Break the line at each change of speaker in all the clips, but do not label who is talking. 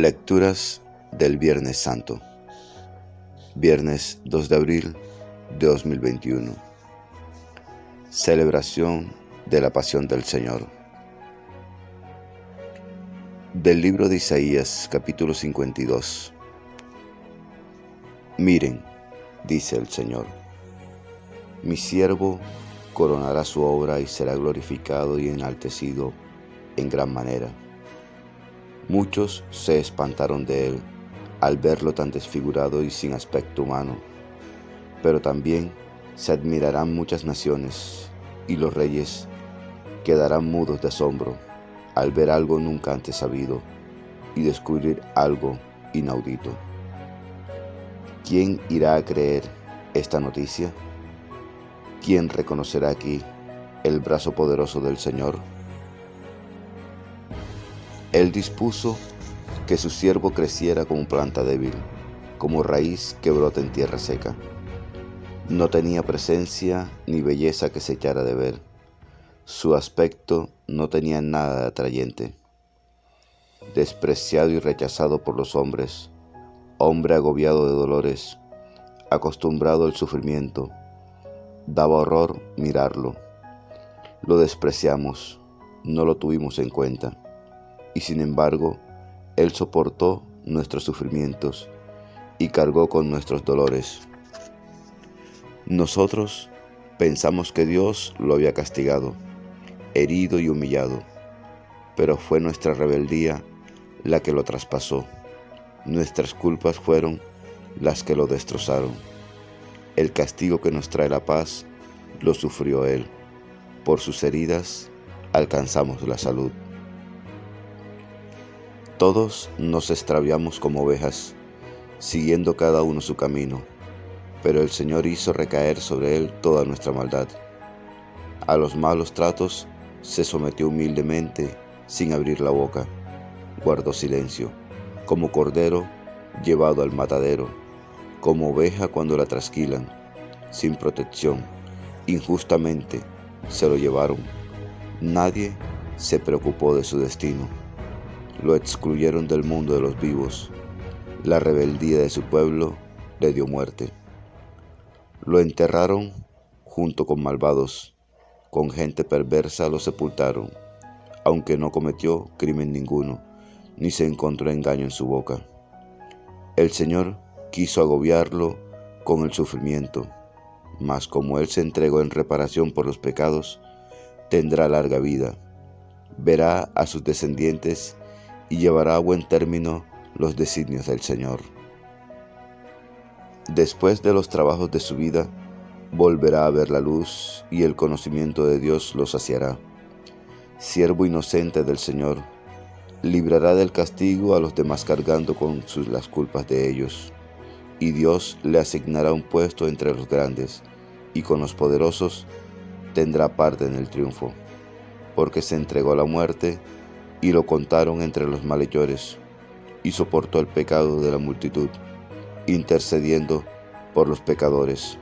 Lecturas del Viernes Santo, viernes 2 de abril de 2021. Celebración de la Pasión del Señor. Del libro de Isaías, capítulo 52. Miren, dice el Señor, mi siervo coronará su obra y será glorificado y enaltecido en gran manera. Muchos se espantaron de él al verlo tan desfigurado y sin aspecto humano, pero también se admirarán muchas naciones, y los reyes quedarán mudos de asombro al ver algo nunca antes sabido y descubrir algo inaudito. ¿Quién irá a creer esta noticia? ¿Quién reconocerá aquí el brazo poderoso del Señor? Él dispuso que su siervo creciera como planta débil, como raíz que brota en tierra seca. No tenía presencia ni belleza que se echara de ver. Su aspecto no tenía nada de atrayente. Despreciado y rechazado por los hombres, hombre agobiado de dolores, acostumbrado al sufrimiento, daba horror mirarlo. Lo despreciamos, no lo tuvimos en cuenta. Y sin embargo, Él soportó nuestros sufrimientos y cargó con nuestros dolores. Nosotros pensamos que Dios lo había castigado, herido y humillado, pero fue nuestra rebeldía la que lo traspasó. Nuestras culpas fueron las que lo destrozaron. El castigo que nos trae la paz lo sufrió Él. Por sus heridas alcanzamos la salud. Todos nos extraviamos como ovejas, siguiendo cada uno su camino, pero el Señor hizo recaer sobre él toda nuestra maldad. A los malos tratos se sometió humildemente, sin abrir la boca. Guardó silencio, como cordero llevado al matadero, como oveja cuando la trasquilan, sin protección. Injustamente se lo llevaron. Nadie se preocupó de su destino. Lo excluyeron del mundo de los vivos. La rebeldía de su pueblo le dio muerte. Lo enterraron junto con malvados, con gente perversa lo sepultaron, aunque no cometió crimen ninguno, ni se encontró engaño en su boca. El Señor quiso agobiarlo con el sufrimiento, mas como Él se entregó en reparación por los pecados, tendrá larga vida, verá a sus descendientes y llevará a buen término los designios del Señor. Después de los trabajos de su vida, volverá a ver la luz y el conocimiento de Dios lo saciará. Siervo inocente del Señor, librará del castigo a los demás cargando con las culpas de ellos. Y Dios le asignará un puesto entre los grandes, y con los poderosos tendrá parte en el triunfo, porque se entregó a la muerte y lo contaron entre los malhechores, y soportó el pecado de la multitud, intercediendo por los pecadores.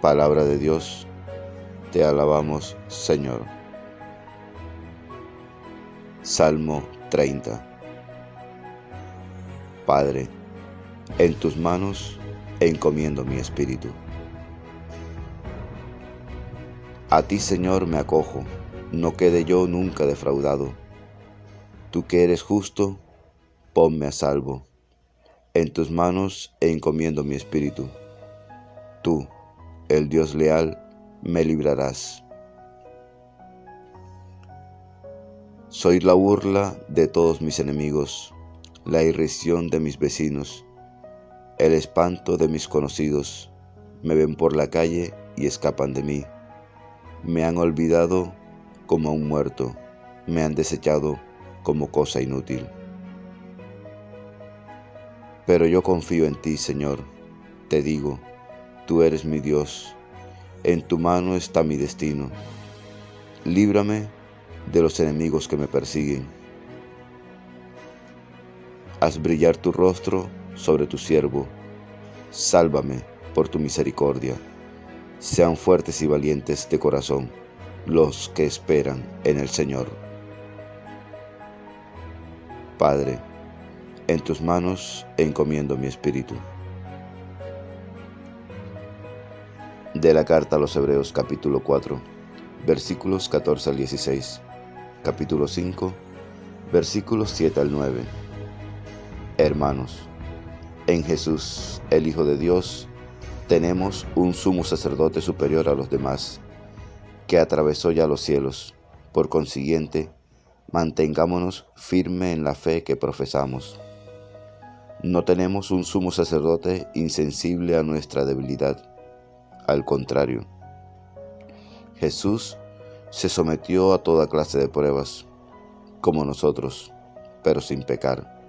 Palabra de Dios, te alabamos, Señor. Salmo 30. Padre, en tus manos encomiendo mi espíritu. A ti, Señor, me acojo, no quede yo nunca defraudado. Tú que eres justo, ponme a salvo. En tus manos encomiendo mi espíritu. Tú, el Dios leal, me librarás. Soy la burla de todos mis enemigos, la irrisión de mis vecinos, el espanto de mis conocidos. Me ven por la calle y escapan de mí. Me han olvidado como a un muerto, me han desechado como cosa inútil. Pero yo confío en ti, Señor. Te digo, tú eres mi Dios. En tu mano está mi destino. Líbrame de los enemigos que me persiguen. Haz brillar tu rostro sobre tu siervo. Sálvame por tu misericordia. Sean fuertes y valientes de corazón los que esperan en el Señor. Padre, en tus manos encomiendo mi espíritu. De la carta a los Hebreos capítulo 4, versículos 14 al 16, capítulo 5, versículos 7 al 9. Hermanos, en Jesús, el Hijo de Dios, tenemos un sumo sacerdote superior a los demás, que atravesó ya los cielos. Por consiguiente, mantengámonos firme en la fe que profesamos. No tenemos un sumo sacerdote insensible a nuestra debilidad. Al contrario, Jesús se sometió a toda clase de pruebas, como nosotros, pero sin pecar.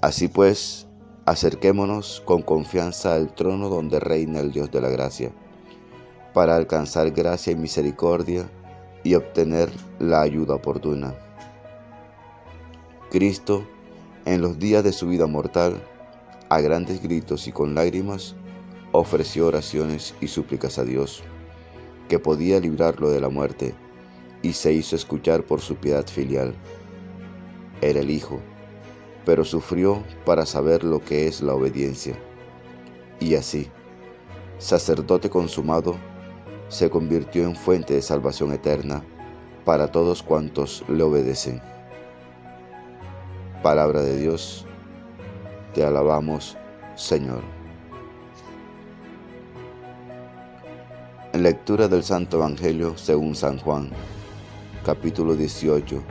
Así pues, acerquémonos con confianza al trono donde reina el Dios de la gracia, para alcanzar gracia y misericordia y obtener la ayuda oportuna. Cristo, en los días de su vida mortal, a grandes gritos y con lágrimas, ofreció oraciones y súplicas a Dios, que podía librarlo de la muerte, y se hizo escuchar por su piedad filial. Era el Hijo, pero sufrió para saber lo que es la obediencia. Y así, sacerdote consumado, se convirtió en fuente de salvación eterna para todos cuantos le obedecen. Palabra de Dios, te alabamos, Señor. Lectura del Santo Evangelio según San Juan, capítulo 18,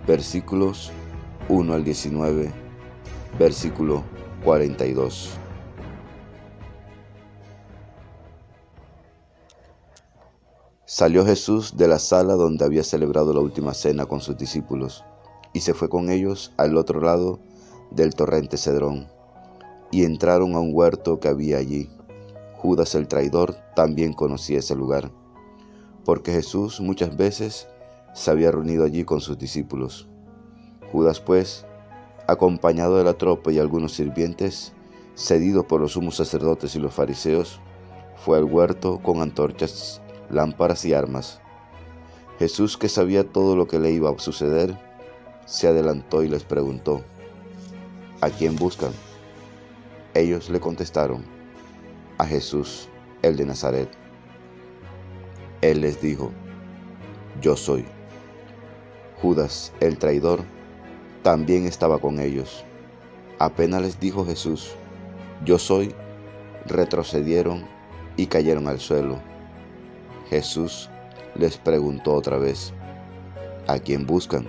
versículos 1 al 19, versículo 42. Salió Jesús de la sala donde había celebrado la última cena con sus discípulos, y se fue con ellos al otro lado del torrente Cedrón, y entraron a un huerto que había allí. Judas el traidor también conocía ese lugar, porque Jesús muchas veces se había reunido allí con sus discípulos. Judas, pues, acompañado de la tropa y algunos sirvientes, cedidos por los sumos sacerdotes y los fariseos, fue al huerto con antorchas, lámparas y armas. Jesús, que sabía todo lo que le iba a suceder, se adelantó y les preguntó: ¿A quién buscan? Ellos le contestaron: a Jesús, el de Nazaret. Él les dijo: yo soy. Judas, el traidor, también estaba con ellos. Apenas les dijo Jesús: yo soy, retrocedieron y cayeron al suelo. Jesús les preguntó otra vez: ¿a quién buscan?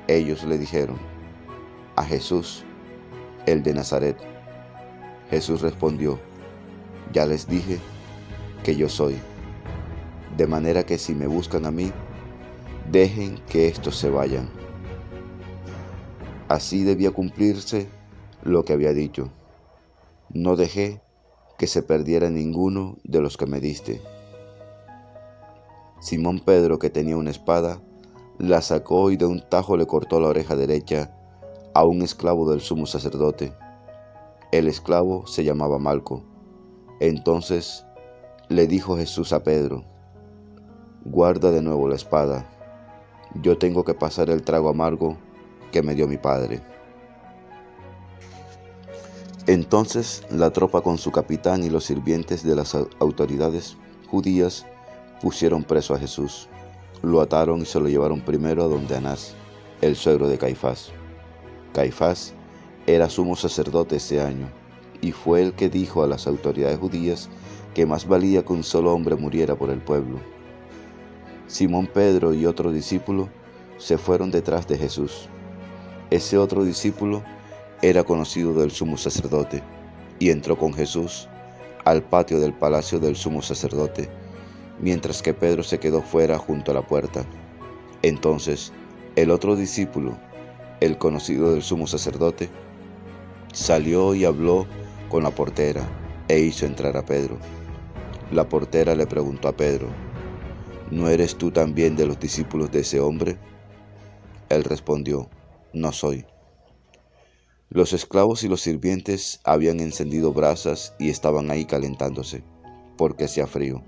Ellos le dijeron: a Jesús, el de Nazaret. Jesús respondió: ya les dije que yo soy, de manera que si me buscan a mí, dejen que estos se vayan. Así debía cumplirse lo que había dicho: no dejé que se perdiera ninguno de los que me diste. Simón Pedro, que tenía una espada, la sacó y de un tajo le cortó la oreja derecha a un esclavo del sumo sacerdote. El esclavo se llamaba Malco. Entonces le dijo Jesús a Pedro: guarda de nuevo la espada, yo tengo que pasar el trago amargo que me dio mi Padre. Entonces la tropa con su capitán y los sirvientes de las autoridades judías pusieron preso a Jesús. Lo ataron y se lo llevaron primero a donde Anás, el suegro de Caifás. Caifás era sumo sacerdote ese año, y fue el que dijo a las autoridades judías que más valía que un solo hombre muriera por el pueblo. Simón Pedro y otro discípulo se fueron detrás de Jesús. Ese otro discípulo era conocido del sumo sacerdote, y entró con Jesús al patio del palacio del sumo sacerdote, mientras que Pedro se quedó fuera junto a la puerta. Entonces el otro discípulo, el conocido del sumo sacerdote, salió y habló con la portera e hizo entrar a Pedro. La portera le preguntó a Pedro: ¿no eres tú también de los discípulos de ese hombre? Él respondió: no soy. Los esclavos y los sirvientes habían encendido brasas y estaban ahí calentándose, porque hacía frío.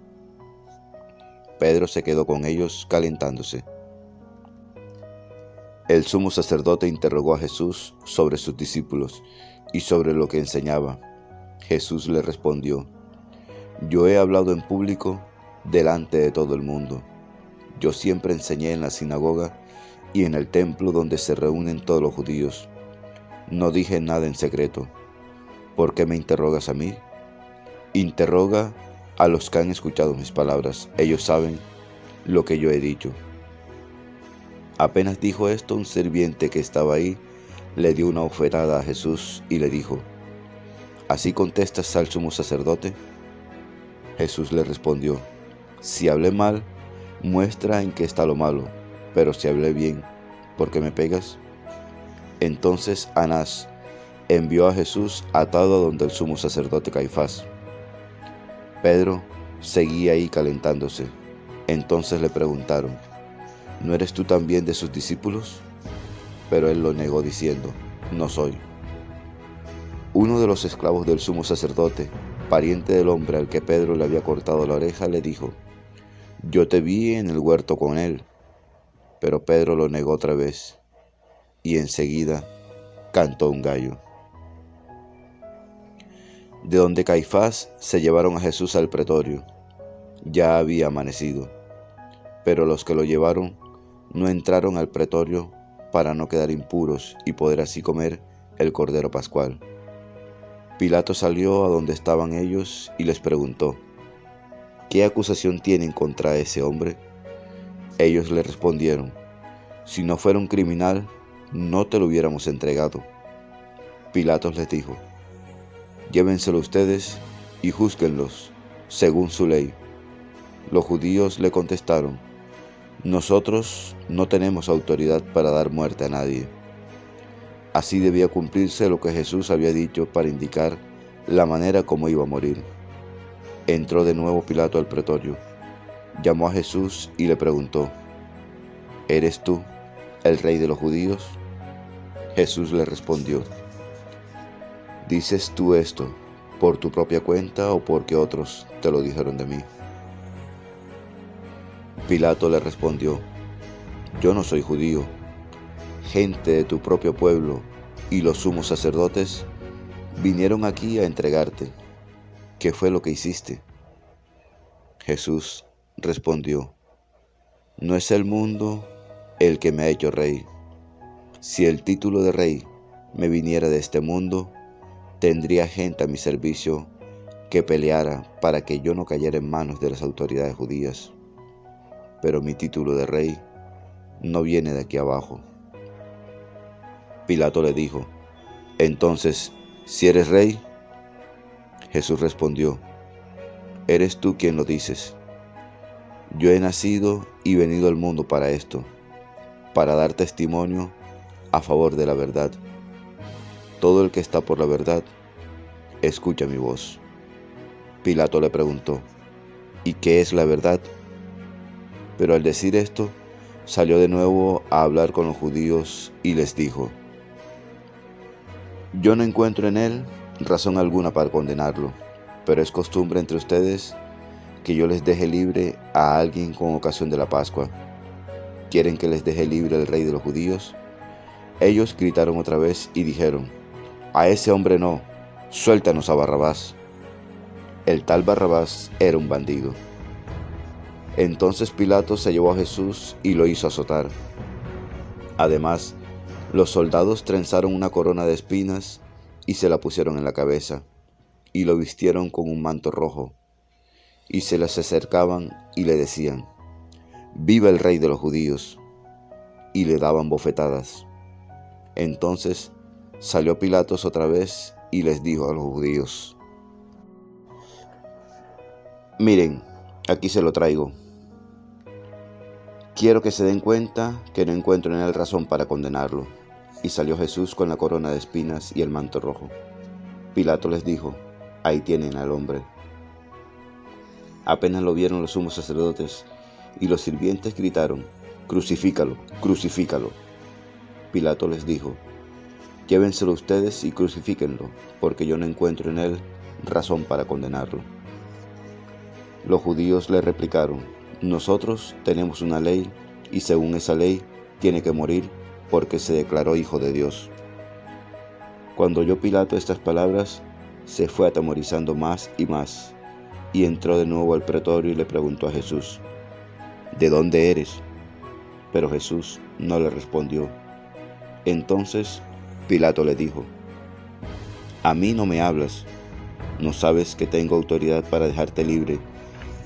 Pedro se quedó con ellos calentándose. El sumo sacerdote interrogó a Jesús sobre sus discípulos y sobre lo que enseñaba. Jesús le respondió: Yo he hablado en público delante de todo el mundo. Yo siempre enseñé en la sinagoga y en el templo donde se reúnen todos los judíos. No dije nada en secreto. ¿Por qué me interrogas a mí? Interroga a los que han escuchado mis palabras. Ellos saben lo que yo he dicho. Apenas dijo esto, un sirviente que estaba ahí le dio una bofetada a Jesús y le dijo: ¿Así contestas al sumo sacerdote? Jesús le respondió: Si hablé mal, muestra en qué está lo malo, pero si hablé bien, ¿por qué me pegas? Entonces Anás envió a Jesús atado a donde el sumo sacerdote Caifás. Pedro seguía ahí calentándose. Entonces le preguntaron: ¿No eres tú también de sus discípulos? Pero él lo negó diciendo: No soy. Uno de los esclavos del sumo sacerdote, pariente del hombre al que Pedro le había cortado la oreja, le dijo: Yo te vi en el huerto con él. Pero Pedro lo negó otra vez, y enseguida cantó un gallo. De donde Caifás se llevaron a Jesús al pretorio. Ya había amanecido, pero los que lo llevaron no entraron al pretorio para no quedar impuros y poder así comer el cordero pascual. Pilato salió a donde estaban ellos y les preguntó: ¿Qué acusación tienen contra ese hombre? Ellos le respondieron: Si no fuera un criminal, no te lo hubiéramos entregado. Pilato les dijo: Llévenselo ustedes y júzguenlos según su ley. Los judíos le contestaron: Nosotros no tenemos autoridad para dar muerte a nadie. Así debía cumplirse lo que Jesús había dicho para indicar la manera como iba a morir. Entró de nuevo Pilato al pretorio, llamó a Jesús y le preguntó: ¿Eres tú el rey de los judíos? Jesús le respondió: ¿Dices tú esto por tu propia cuenta o porque otros te lo dijeron de mí? Pilato le respondió: Yo no soy judío. Gente de tu propio pueblo y los sumos sacerdotes vinieron aquí a entregarte. ¿Qué fue lo que hiciste? Jesús respondió: No es el mundo el que me ha hecho rey. Si el título de rey me viniera de este mundo, tendría gente a mi servicio que peleara para que yo no cayera en manos de las autoridades judías. Pero mi título de rey no viene de aquí abajo. Pilato le dijo: Entonces, si eres rey. Jesús respondió: Eres tú quien lo dices. Yo he nacido y venido al mundo para esto, para dar testimonio a favor de la verdad. Todo el que está por la verdad, escucha mi voz. Pilato le preguntó: ¿Y qué es la verdad? Pero al decir esto, salió de nuevo a hablar con los judíos y les dijo: Yo no encuentro en él razón alguna para condenarlo, pero es costumbre entre ustedes que yo les deje libre a alguien con ocasión de la Pascua. ¿Quieren que les deje libre al rey de los judíos? Ellos gritaron otra vez y dijeron: A ese hombre no, suéltanos a Barrabás. El tal Barrabás era un bandido. Entonces Pilato se llevó a Jesús y lo hizo azotar. Además, los soldados trenzaron una corona de espinas y se la pusieron en la cabeza, y lo vistieron con un manto rojo, y se les acercaban y le decían: ¡Viva el rey de los judíos! Y le daban bofetadas. Entonces salió Pilatos otra vez y les dijo a los judíos: Miren, aquí se lo traigo. Quiero que se den cuenta que no encuentro en él razón para condenarlo. Y salió Jesús con la corona de espinas y el manto rojo. Pilato les dijo: Ahí tienen al hombre. Apenas lo vieron los sumos sacerdotes y los sirvientes gritaron: Crucifícalo, crucifícalo. Pilato les dijo: Llévenselo ustedes y crucifíquenlo, porque yo no encuentro en él razón para condenarlo. Los judíos le replicaron: Nosotros tenemos una ley, y según esa ley tiene que morir porque se declaró hijo de Dios. Cuando oyó Pilato estas palabras, se fue atemorizando más y más, y entró de nuevo al pretorio y le preguntó a Jesús: ¿De dónde eres? Pero Jesús no le respondió. Entonces Pilato le dijo: ¿A mí no me hablas? ¿No sabes que tengo autoridad para dejarte libre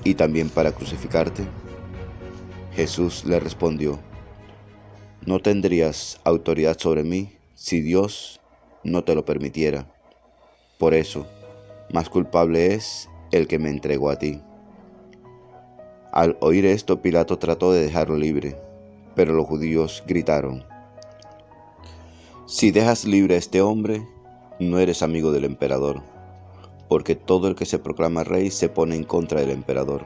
y también para crucificarte? Jesús le respondió: No tendrías autoridad sobre mí si Dios no te lo permitiera. Por eso, más culpable es el que me entregó a ti. Al oír esto, Pilato trató de dejarlo libre, pero los judíos gritaron: Si dejas libre a este hombre, no eres amigo del emperador, porque todo el que se proclama rey se pone en contra del emperador.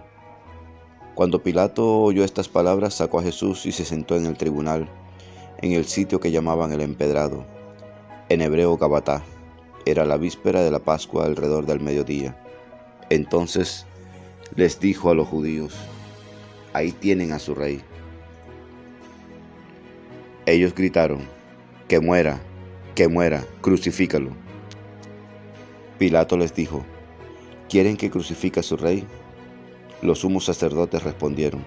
Cuando Pilato oyó estas palabras, sacó a Jesús y se sentó en el tribunal, en el sitio que llamaban el Empedrado, en hebreo Gabatá. Era la víspera de la Pascua, alrededor del mediodía. Entonces les dijo a los judíos: Ahí tienen a su rey. Ellos gritaron: Que muera, crucifícalo. Pilato les dijo: ¿Quieren que crucifique a su rey? Los sumos sacerdotes respondieron: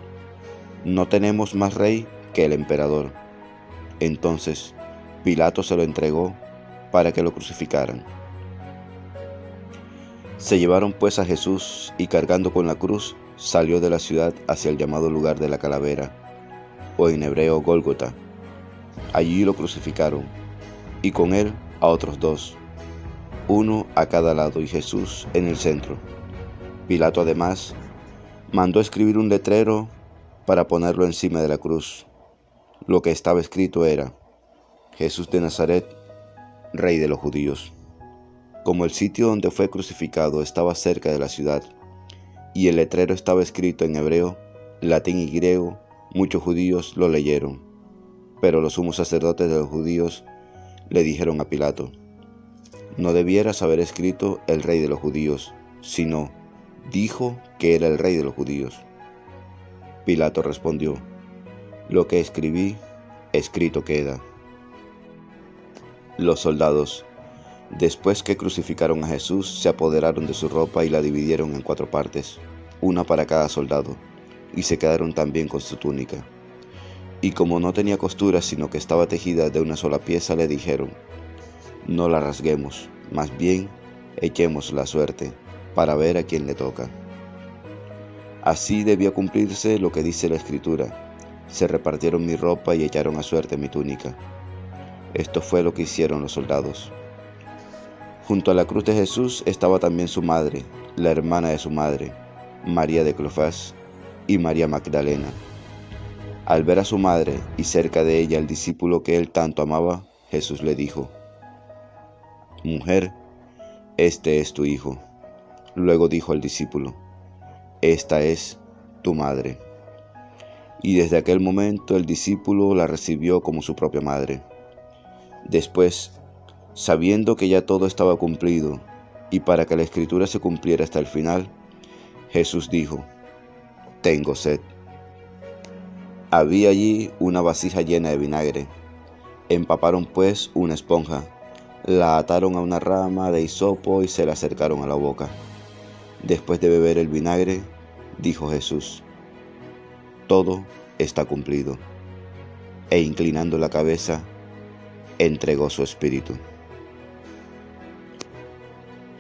No tenemos más rey que el emperador. Entonces Pilato se lo entregó para que lo crucificaran. Se llevaron pues a Jesús y, cargando con la cruz, salió de la ciudad hacia el llamado lugar de la calavera, o en hebreo Gólgota. Allí lo crucificaron, y con él a otros dos, uno a cada lado y Jesús en el centro. Pilato además mandó escribir un letrero para ponerlo encima de la cruz. Lo que estaba escrito era: Jesús de Nazaret, Rey de los judíos. Como el sitio donde fue crucificado estaba cerca de la ciudad, y el letrero estaba escrito en hebreo, latín y griego, muchos judíos lo leyeron. Pero los sumos sacerdotes de los judíos le dijeron a Pilato: No debieras haber escrito el Rey de los judíos, sino dijo que era el Rey de los judíos. Pilato respondió: Lo que escribí, escrito queda. Los soldados, después que crucificaron a Jesús, se apoderaron de su ropa y la dividieron en 4 partes, una para cada soldado, y se quedaron también con su túnica. Y como no tenía costuras, sino que estaba tejida de una sola pieza, le dijeron: No la rasguemos, más bien echemos la suerte, para ver a quién le toca. Así debía cumplirse lo que dice la Escritura: Se repartieron mi ropa y echaron a suerte mi túnica. Esto fue lo que hicieron los soldados. Junto a la cruz de Jesús estaba también su madre, la hermana de su madre, María de Cleofás, y María Magdalena. Al ver a su madre y cerca de ella el discípulo que él tanto amaba, Jesús le dijo: Mujer, este es tu hijo. Luego dijo al discípulo: Esta es tu madre. Y desde aquel momento el discípulo la recibió como su propia madre. Después, sabiendo que ya todo estaba cumplido, y para que la Escritura se cumpliera hasta el final, Jesús dijo: Tengo sed. Había allí una vasija llena de vinagre. Empaparon pues una esponja, la ataron a una rama de hisopo y se la acercaron a la boca. Después de beber el vinagre, dijo Jesús: Todo está cumplido. E inclinando la cabeza, entregó su espíritu.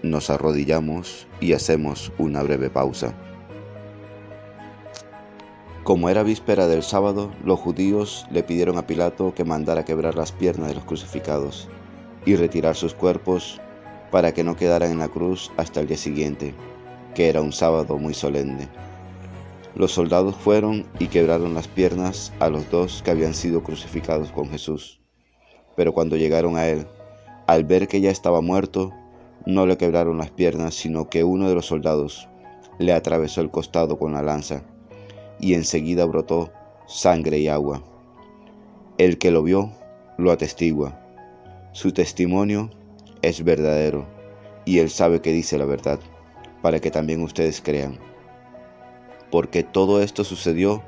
Nos arrodillamos y hacemos una breve pausa. Como era víspera del sábado, los judíos le pidieron a Pilato que mandara quebrar las piernas de los crucificados y retirar sus cuerpos para que no quedaran en la cruz hasta el día siguiente, que era un sábado muy solemne. Los soldados fueron y quebraron las piernas a los 2 que habían sido crucificados con Jesús. Pero cuando llegaron a él, al ver que ya estaba muerto, no le quebraron las piernas, sino que uno de los soldados le atravesó el costado con la lanza, y enseguida brotó sangre y agua. El que lo vio lo atestigua. Su testimonio es verdadero, y él sabe que dice la verdad, para que también ustedes crean. Porque todo esto sucedió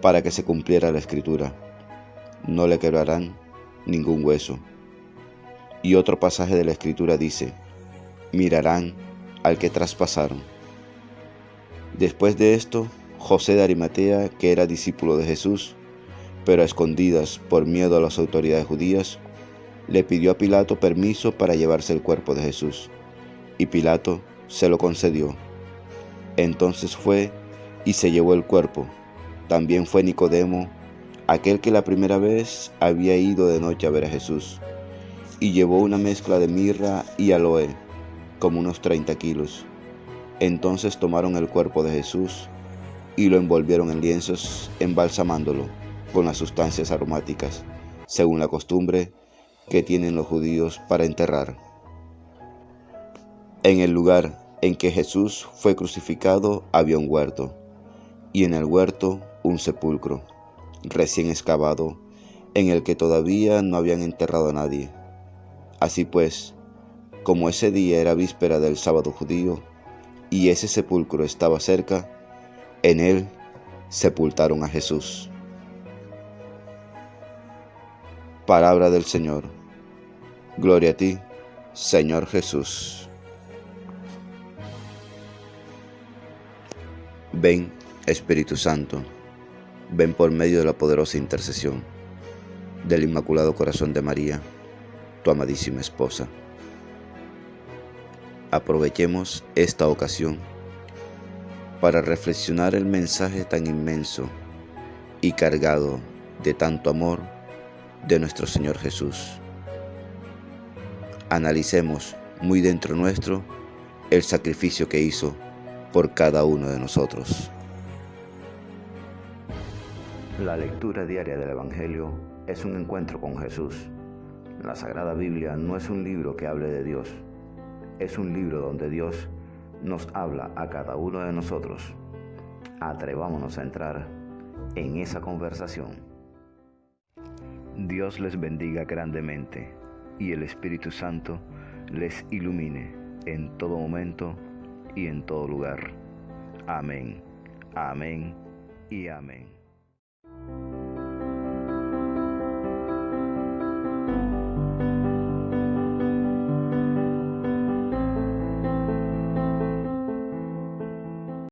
para que se cumpliera la Escritura: No le quebrarán ningún hueso. Y otro pasaje de la Escritura dice: mirarán al que traspasaron. Después de esto, José de Arimatea, que era discípulo de Jesús, pero a escondidas por miedo a las autoridades judías, le pidió a Pilato permiso para llevarse el cuerpo de Jesús, y Pilato se lo concedió. Entonces fue y se llevó el cuerpo. También fue Nicodemo, aquel que la primera vez había ido de noche a ver a Jesús, y llevó una mezcla de mirra y aloe, como unos 30 kilos. Entonces tomaron el cuerpo de Jesús y lo envolvieron en lienzos, embalsamándolo con las sustancias aromáticas, según la costumbre que tienen los judíos para enterrar. En el lugar en que Jesús fue crucificado había un huerto, y en el huerto un sepulcro recién excavado, en el que todavía no habían enterrado a nadie. Así pues, como ese día era víspera del sábado judío, y ese sepulcro estaba cerca, en él sepultaron a Jesús. Palabra del Señor. Gloria a ti, Señor Jesús. Ven, Espíritu Santo, ven por medio de la poderosa intercesión del Inmaculado Corazón de María, tu amadísima esposa. Aprovechemos esta ocasión para reflexionar el mensaje tan inmenso y cargado de tanto amor de nuestro Señor Jesús. Analicemos muy dentro nuestro el sacrificio que hizo por cada uno de nosotros. La lectura diaria del Evangelio es un encuentro con Jesús. La Sagrada Biblia no es un libro que hable de Dios, es un libro donde Dios nos habla a cada uno de nosotros. Atrevámonos a entrar en esa conversación. Dios les bendiga grandemente y el Espíritu Santo les ilumine en todo momento y en todo lugar. Amén, amén y amén.